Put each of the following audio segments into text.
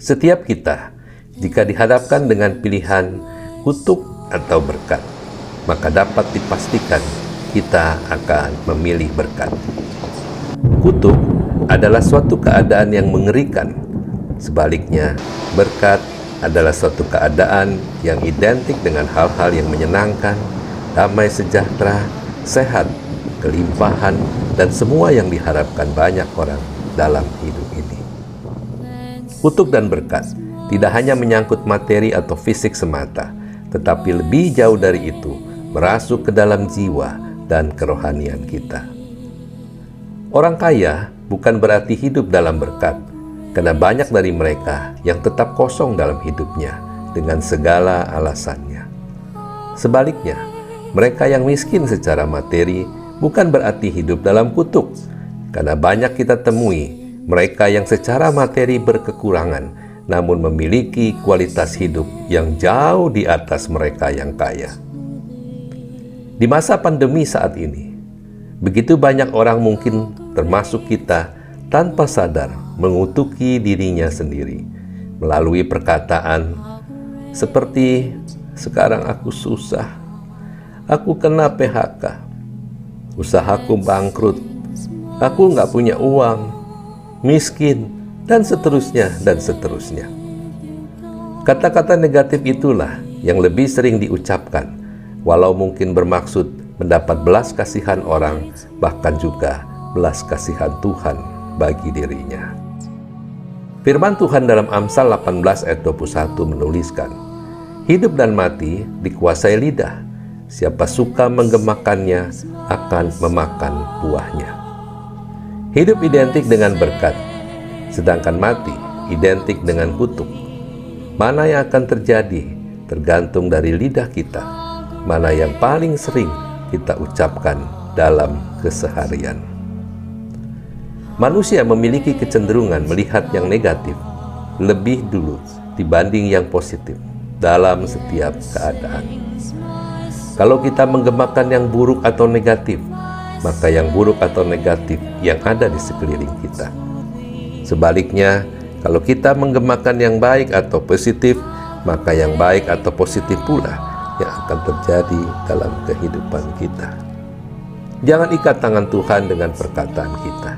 Setiap kita, jika dihadapkan dengan pilihan kutuk atau berkat, maka dapat dipastikan kita akan memilih berkat. Kutuk adalah suatu keadaan yang mengerikan. Sebaliknya, berkat adalah suatu keadaan yang identik dengan hal-hal yang menyenangkan, damai sejahtera, sehat, kelimpahan, dan semua yang diharapkan banyak orang dalam hidup ini. Kutuk dan berkat tidak hanya menyangkut materi atau fisik semata, tetapi lebih jauh dari itu, merasuk ke dalam jiwa dan kerohanian kita. Orang kaya bukan berarti hidup dalam berkat, karena banyak dari mereka yang tetap kosong dalam hidupnya dengan segala alasannya. Sebaliknya, mereka yang miskin secara materi bukan berarti hidup dalam kutuk, karena banyak kita temui mereka yang secara materi berkekurangan, namun memiliki kualitas hidup yang jauh di atas mereka yang kaya. Di masa pandemi saat ini, begitu banyak orang, mungkin termasuk kita, tanpa sadar mengutuki dirinya sendiri melalui perkataan seperti, "Sekarang aku susah, aku kena PHK, usahaku bangkrut, aku nggak punya uang, miskin," dan seterusnya dan seterusnya. Kata-kata negatif itulah yang lebih sering diucapkan, walau mungkin bermaksud mendapat belas kasihan orang, bahkan juga belas kasihan Tuhan bagi dirinya. Firman Tuhan dalam Amsal 18 ayat 21 menuliskan, "Hidup dan mati dikuasai lidah. Siapa suka menggemakannya akan memakan buahnya." Hidup identik dengan berkat, sedangkan mati identik dengan kutuk. Mana yang akan terjadi tergantung dari lidah kita, mana yang paling sering kita ucapkan dalam keseharian. Manusia memiliki kecenderungan melihat yang negatif lebih dulu dibanding yang positif dalam setiap keadaan. Kalau kita menggemakan yang buruk atau negatif, maka yang buruk atau negatif yang ada di sekeliling kita. Sebaliknya, kalau kita menggemakan yang baik atau positif, maka yang baik atau positif pula yang akan terjadi dalam kehidupan kita. Jangan ikat tangan Tuhan dengan perkataan kita,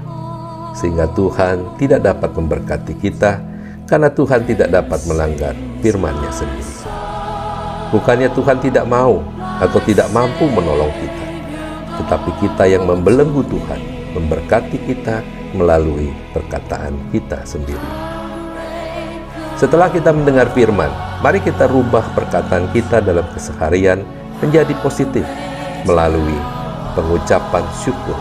sehingga Tuhan tidak dapat memberkati kita, karena Tuhan tidak dapat melanggar firman-Nya sendiri. Bukannya Tuhan tidak mau atau tidak mampu menolong kita, tetapi kita yang membelenggu Tuhan, memberkati kita melalui perkataan kita sendiri. Setelah kita mendengar firman, mari kita rubah perkataan kita dalam keseharian menjadi positif melalui pengucapan syukur.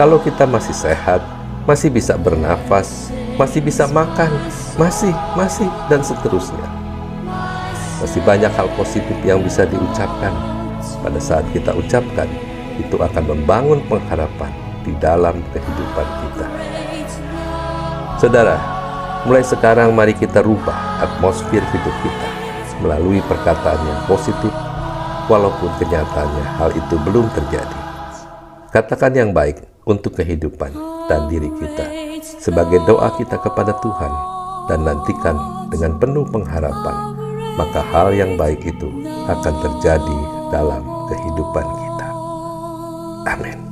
Kalau kita masih sehat, masih bisa bernafas, masih bisa makan, masih, dan seterusnya. Masih banyak hal positif yang bisa diucapkan. Pada saat kita ucapkan, itu akan membangun pengharapan di dalam kehidupan kita. Saudara, mulai sekarang mari kita rubah atmosfer hidup kita melalui perkataan yang positif, walaupun kenyataannya hal itu belum terjadi. Katakan yang baik untuk kehidupan dan diri kita sebagai doa kita kepada Tuhan, dan nantikan dengan penuh pengharapan, maka hal yang baik itu akan terjadi dalam kehidupan kita. Amin.